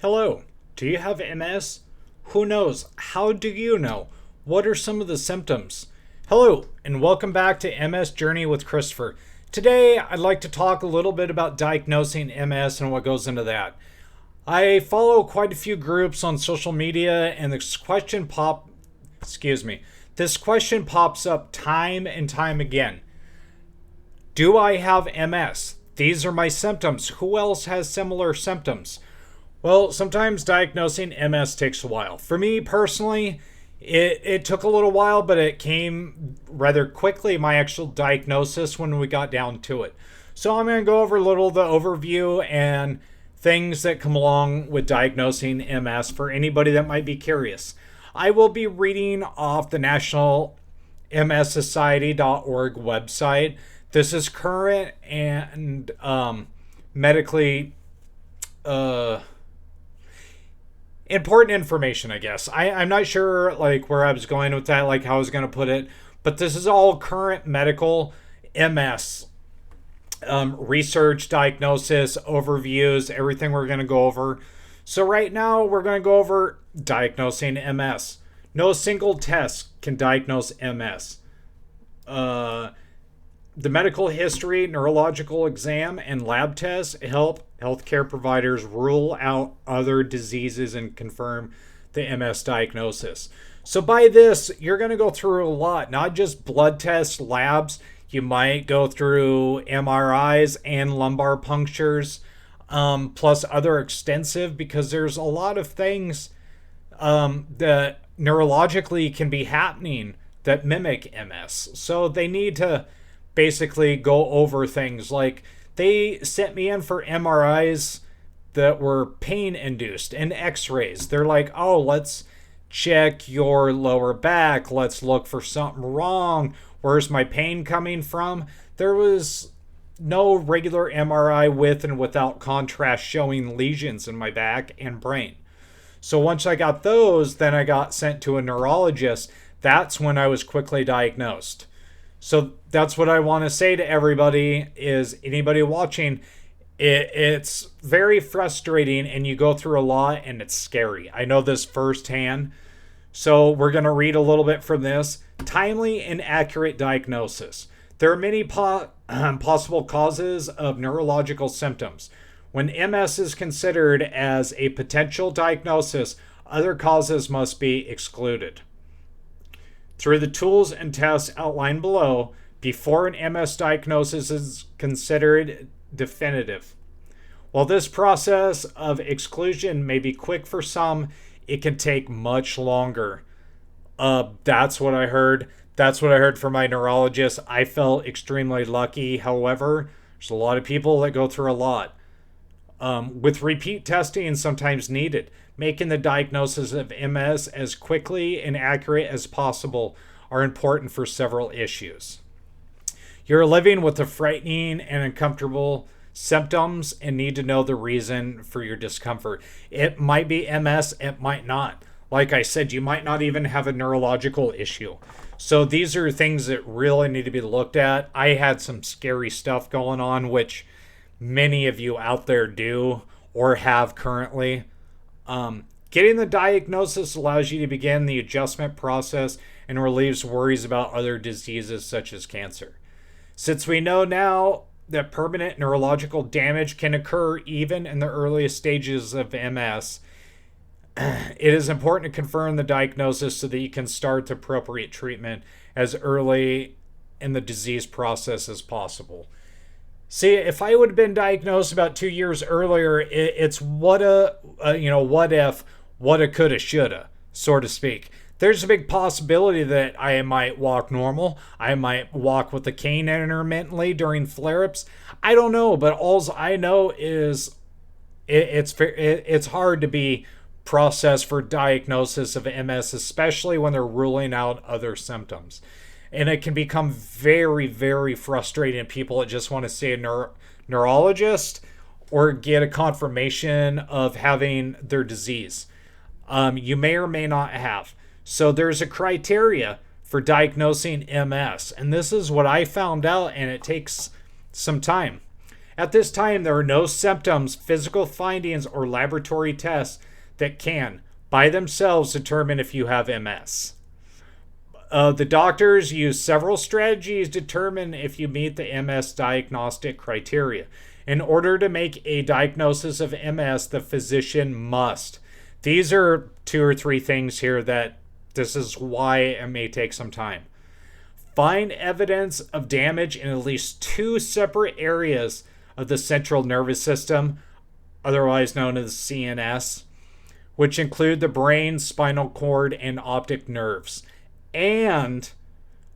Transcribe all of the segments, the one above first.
Hello, do you have MS? Who knows? How do you know? What are some of the symptoms? Hello, and welcome back to MS Journey with Christopher. Today, I'd like to talk a little bit about diagnosing MS and what goes into that. I follow quite a few groups on social media, and this question pops up time and time again. Do I have MS? These are my symptoms. Who else has similar symptoms? Well, sometimes diagnosing MS takes a while. For me personally, it took a little while, but it came rather quickly, my actual diagnosis, when we got down to it. So I'm going to go over a little of the overview and things that come along with diagnosing MS for anybody that might be curious. I will be reading off the National MSSociety.org website. This is current and medically important information, I guess. I'm not sure where I was going with that, how I was going to put it, but this is all current medical MS research, diagnosis, overviews, everything we're going to go over. So right now we're going to go over diagnosing MS. No single test can diagnose MS. The medical history, neurological exam, and lab tests help healthcare providers rule out other diseases and confirm the MS diagnosis. So by this, you're going to go through a lot, not just blood tests, labs. You might go through MRIs and lumbar punctures, plus other extensive, because there's a lot of things that neurologically can be happening that mimic MS. So they need to basically go over things like they sent me in for MRIs that were pain induced and x-rays. They're like, oh, let's check your lower back. Let's look for something wrong. Where's my pain coming from? There was no regular MRI with and without contrast showing lesions in my back and brain. So once I got those, then I got sent to a neurologist. That's when I was quickly diagnosed. So that's what I want to say to everybody is anybody watching, it's very frustrating and you go through a lot and it's scary. I know this firsthand. So we're going to read a little bit from this. Timely and accurate diagnosis. There are many possible causes of neurological symptoms. When MS is considered as a potential diagnosis, other causes must be excluded. Through the tools and tests outlined below, before an MS diagnosis is considered definitive. While this process of exclusion may be quick for some, it can take much longer. That's what I heard. That's what I heard from my neurologist. I felt extremely lucky. However, there's a lot of people that go through a lot. With repeat testing sometimes needed, making the diagnosis of MS as quickly and accurate as possible are important for several issues. You're living with the frightening and uncomfortable symptoms and need to know the reason for your discomfort. It might be MS, it might not. Like I said, you might not even have a neurological issue. So these are things that really need to be looked at. I had some scary stuff going on, which many of you out there do or have currently. Getting the diagnosis allows you to begin the adjustment process and relieves worries about other diseases such as cancer. Since we know now that permanent neurological damage can occur even in the earliest stages of MS, it is important to confirm the diagnosis so that you can start the appropriate treatment as early in the disease process as possible. See, if I would have been diagnosed about 2 years earlier, it's what if, woulda, coulda, shoulda, so to speak. There's a big possibility that I might walk normal. I might walk with a cane intermittently during flare-ups. I don't know, but all I know is it's hard to be processed for diagnosis of MS, especially when they're ruling out other symptoms. And it can become very, very frustrating. People that just want to see a neurologist or get a confirmation of having their disease. You may or may not have. So there's a criteria for diagnosing MS. And this is what I found out, and it takes some time. At this time, there are no symptoms, physical findings, or laboratory tests that can, by themselves, determine if you have MS. The doctors use several strategies to determine if you meet the MS diagnostic criteria. In order to make a diagnosis of MS, the physician must. These are 2 or 3 things here that this is why it may take some time. Find evidence of damage in at least 2 separate areas of the central nervous system, otherwise known as CNS, which include the brain, spinal cord, and optic nerves. And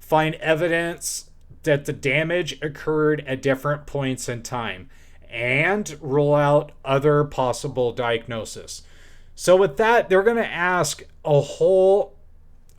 find evidence that the damage occurred at different points in time, and rule out other possible diagnosis. So with that, they're going to ask a whole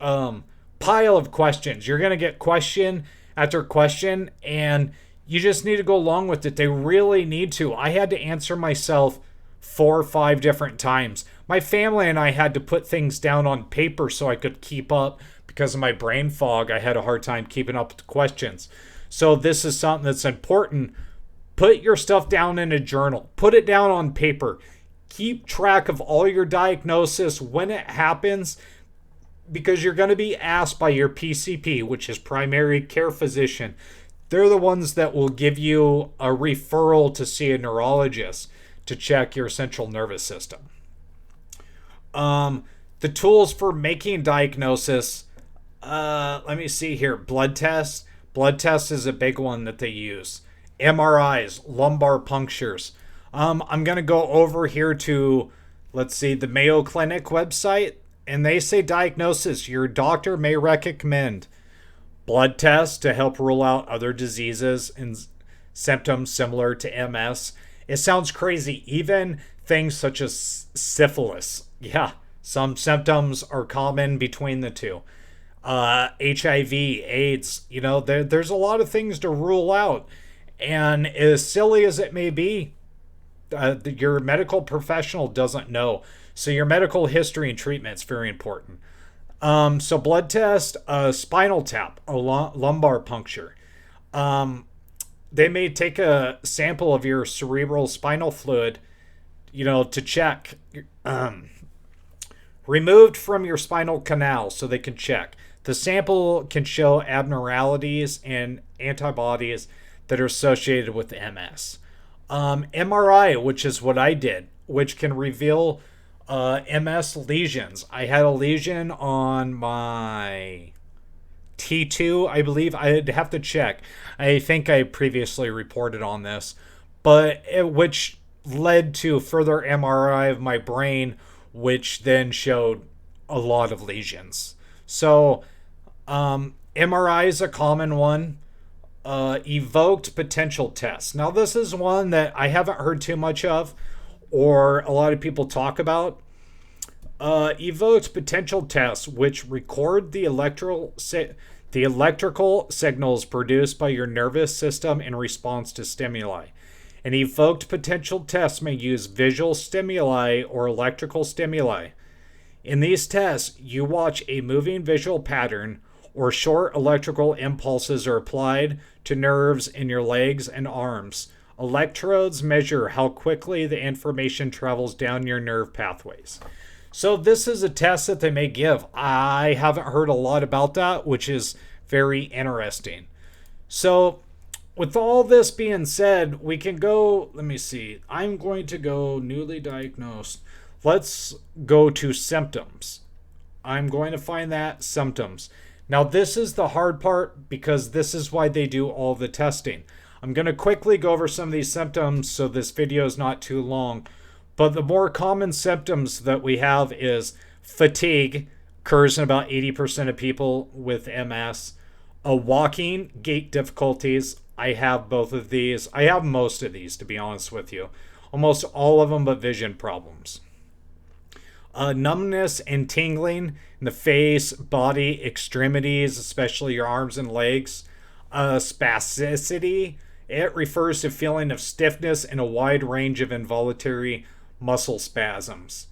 pile of questions. You're going to get question after question, and you just need to go along with it. They really need to. I had to answer myself 4 or 5 different times. My family and I had to put things down on paper so I could keep up. Because of my brain fog, I had a hard time keeping up with the questions. So this is something that's important. Put your stuff down in a journal. Put it down on paper. Keep track of all your diagnosis when it happens, because you're going to be asked by your PCP, which is primary care physician. They're the ones that will give you a referral to see a neurologist to check your central nervous system. The tools for making diagnosis, let me see here. Blood tests. Blood test is a big one that they use. MRIs, lumbar punctures. I'm going to go over here to, let's see, the Mayo Clinic website, and they say diagnosis. Your doctor may recommend blood tests to help rule out other diseases and symptoms similar to MS. It sounds crazy. Even things such as syphilis. Yeah, some symptoms are common between the two. HIV, AIDS, there's a lot of things to rule out. And as silly as it may be, your medical professional doesn't know. So your medical history and treatment is very important. So blood test, spinal tap, a lumbar puncture. They may take a sample of your cerebral spinal fluid, to check. Removed from your spinal canal so they can check. The sample can show abnormalities and antibodies that are associated with MS. MRI, which is what I did, which can reveal MS lesions. I had a lesion on my T2, I believe. I'd have to check. I think I previously reported on this, which led to further MRI of my brain, which then showed a lot of lesions. So MRI is a common one. Evoked potential tests. Now, this is one that I haven't heard too much of, or a lot of people talk about. Evoked potential tests, which record the electrical signals produced by your nervous system in response to stimuli. An evoked potential test may use visual stimuli or electrical stimuli. In these tests, you watch a moving visual pattern, or short electrical impulses are applied to nerves in your legs and arms. Electrodes measure how quickly the information travels down your nerve pathways. So this is a test that they may give. I haven't heard a lot about that, which is very interesting. So with all this being said, we can go, let me see. I'm going to go newly diagnosed. Let's go to symptoms. I'm going to find that symptoms. Now, this is the hard part because this is why they do all the testing. I'm going to quickly go over some of these symptoms so this video is not too long. But the more common symptoms that we have is fatigue, occurs in about 80% of people with MS. Walking, gait difficulties. I have both of these. I have most of these, to be honest with you. Almost all of them, but vision problems. Numbness and tingling in the face, body, extremities, especially your arms and legs. Spasticity. It refers to feeling of stiffness and a wide range of involuntary muscle spasms.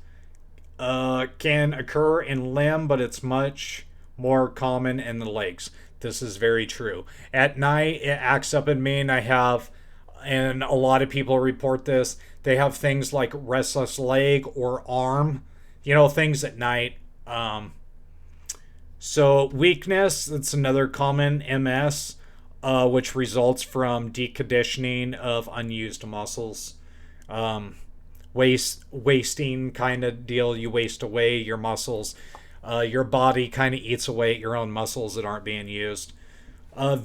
Can occur in limb, but it's much more common in the legs. This is very true. At night, it acts up in me, and I have and a lot of people report this. They have things like restless leg or arm, things at night. So weakness, that's another common MS, which results from deconditioning of unused muscles. Wasting kind of deal. You waste away your muscles. Your body kind of eats away at your own muscles that aren't being used. Uh,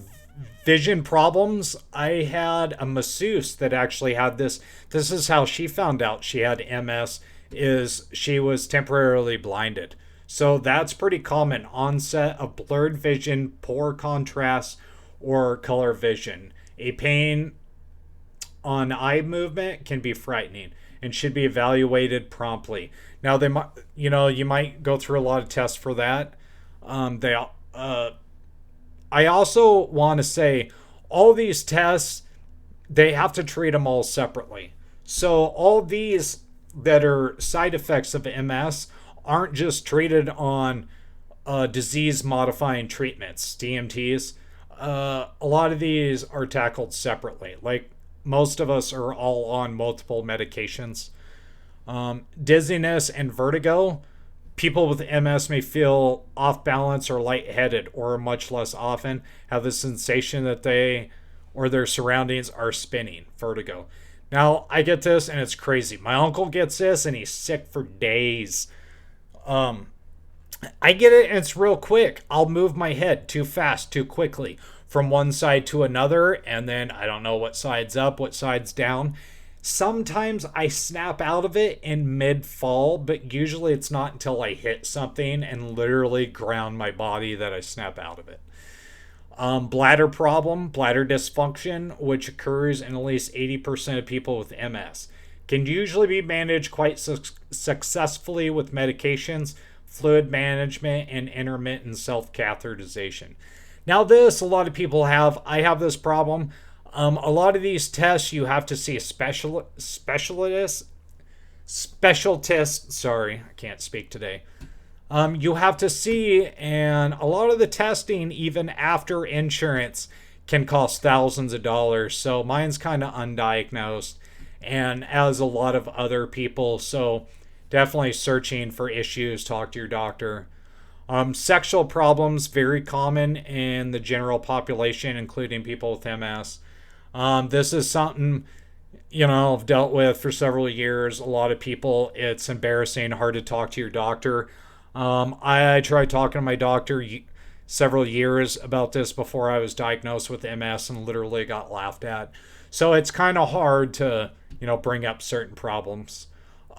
Vision problems. I had a masseuse that actually had this. This is how she found out she had MS. Is she was temporarily blinded. So that's pretty common. Onset of blurred vision, poor contrast, or color vision. A pain on eye movement can be frightening and should be evaluated promptly. Now they might, you might go through a lot of tests for that. They I also want to say all these tests, they have to treat them all separately. So all these that are side effects of MS aren't just treated on disease modifying treatments, DMTs. A lot of these are tackled separately. Like most of us are all on multiple medications. Dizziness and vertigo. People with MS may feel off balance or lightheaded, or much less often have the sensation that they or their surroundings are spinning. Vertigo. Now, I get this and it's crazy. My uncle gets this and he's sick for days. I get it and it's real quick. I'll move my head too fast, too quickly from one side to another, and then I don't know what side's up, what side's down. Sometimes I snap out of it in mid-fall, but usually it's not until I hit something and literally ground my body that I snap out of it. Bladder problem, bladder dysfunction, which occurs in at least 80% of people with MS, can usually be managed quite successfully with medications, fluid management, and intermittent self-catheterization. Now this, a lot of people have. I have this problem. A lot of these tests, you have to see a specialist. Sorry, I can't speak today. You have to see, and a lot of the testing, even after insurance, can cost thousands of dollars. So mine's kind of undiagnosed, and as a lot of other people. So definitely searching for issues, talk to your doctor. Sexual problems, very common in the general population, including people with MS. This is something, I've dealt with for several years. A lot of people, it's embarrassing, hard to talk to your doctor. I tried talking to my doctor several years about this before I was diagnosed with MS and literally got laughed at. So it's kind of hard to, bring up certain problems.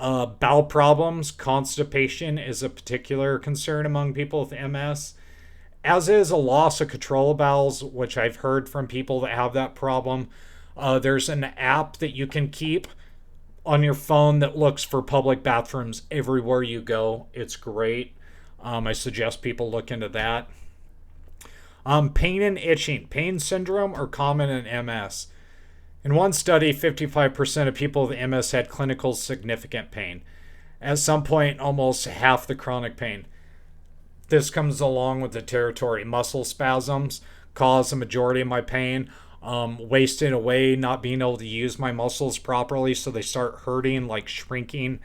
Bowel problems, constipation is a particular concern among people with MS, as is a loss of control of bowels, which I've heard from people that have that problem. There's an app that you can keep on your phone that looks for public bathrooms everywhere you go. It's great. I suggest people look into that. Pain and itching. Pain syndrome are common in MS. In one study, 55% of people with MS had clinical significant pain. At some point, almost half the chronic pain. This comes along with the territory. Muscle spasms cause the majority of my pain. Wasting away, not being able to use my muscles properly, so they start hurting, like shrinking.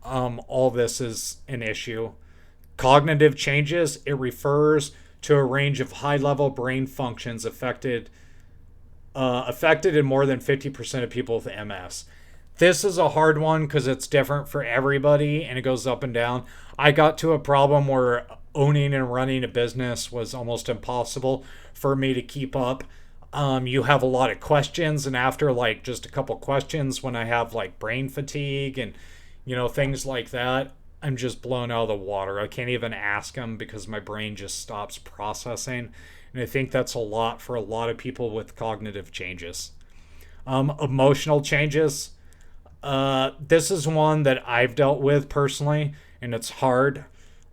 All this is an issue. Cognitive changes. It refers to a range of high-level brain functions affected in more than 50% of people with MS. This is a hard one because it's different for everybody and it goes up and down. I got to a problem where owning and running a business was almost impossible for me to keep up. You have a lot of questions, and after like just a couple questions, when I have like brain fatigue and things like that, I'm just blown out of the water. I can't even ask them because my brain just stops processing. And I think that's a lot for a lot of people with cognitive changes. Emotional changes. This is one that I've dealt with personally, and it's hard.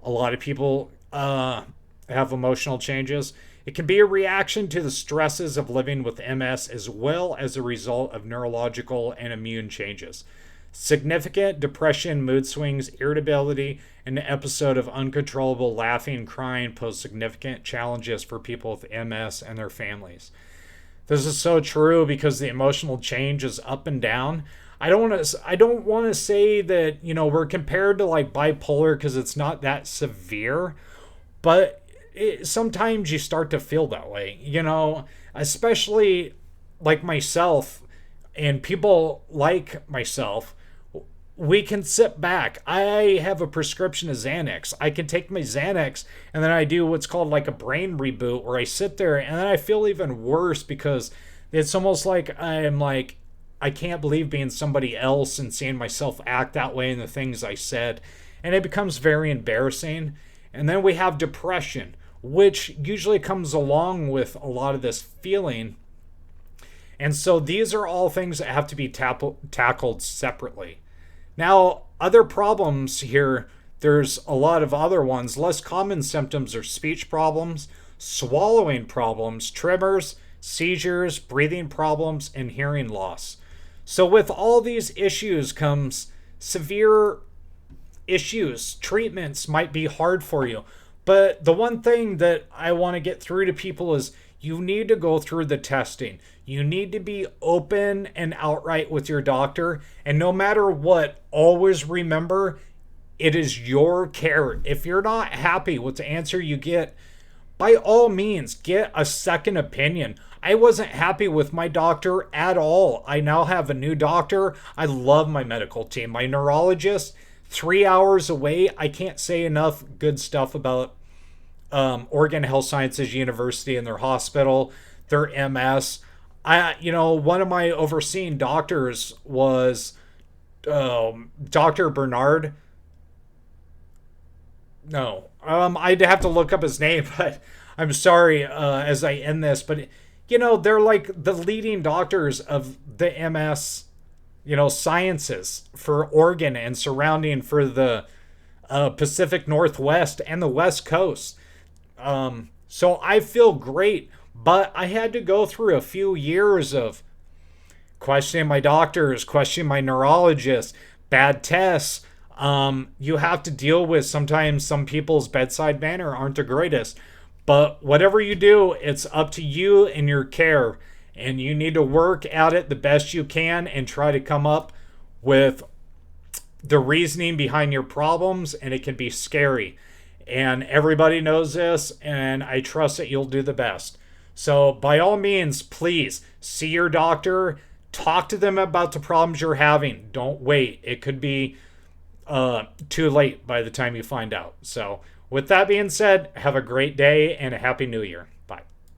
A lot of people have emotional changes. It can be a reaction to the stresses of living with MS as well as a result of neurological and immune changes. Significant depression, mood swings, irritability, and an episode of uncontrollable laughing and crying pose significant challenges for people with MS and their families. This is so true because the emotional change is up and down. I don't want to say that, we're compared to like bipolar because it's not that severe, but sometimes you start to feel that way, especially like myself and people like myself. We can sit back. I have a prescription of Xanax. I can take my Xanax and then I do what's called like a brain reboot where I sit there and then I feel even worse because it's almost like I can't believe being somebody else and seeing myself act that way and the things I said. And it becomes very embarrassing. And then we have depression, which usually comes along with a lot of this feeling. And so these are all things that have to be tackled separately. Now, other problems here, there's a lot of other ones. Less common symptoms are speech problems, swallowing problems, tremors, seizures, breathing problems, and hearing loss. So, with all these issues comes severe issues. Treatments might be hard for you. But the one thing that I want to get through to people is you need to go through the testing. You need to be open and outright with your doctor. And no matter what, always remember it is your care. If you're not happy with the answer you get, by all means, get a second opinion. I wasn't happy with my doctor at all. I now have a new doctor. I love my medical team. My neurologist, 3 hours away. I can't say enough good stuff about Oregon Health Sciences University and their hospital, their MS. One of my overseeing doctors was Dr. Bernard. No, I'd have to look up his name, but I'm sorry as I end this. But they're like the leading doctors of the MS, sciences for Oregon and surrounding for the Pacific Northwest and the West Coast. So I feel great, but I had to go through a few years of questioning my doctors, questioning my neurologist, bad tests. You have to deal with sometimes some people's bedside manner aren't the greatest. But whatever you do, it's up to you and your care. And you need to work at it the best you can and try to come up with the reasoning behind your problems. And it can be scary. And everybody knows this. And I trust that you'll do the best. So by all means, please see your doctor. Talk to them about the problems you're having. Don't wait. It could be too late by the time you find out. So with that being said, have a great day and a happy new year.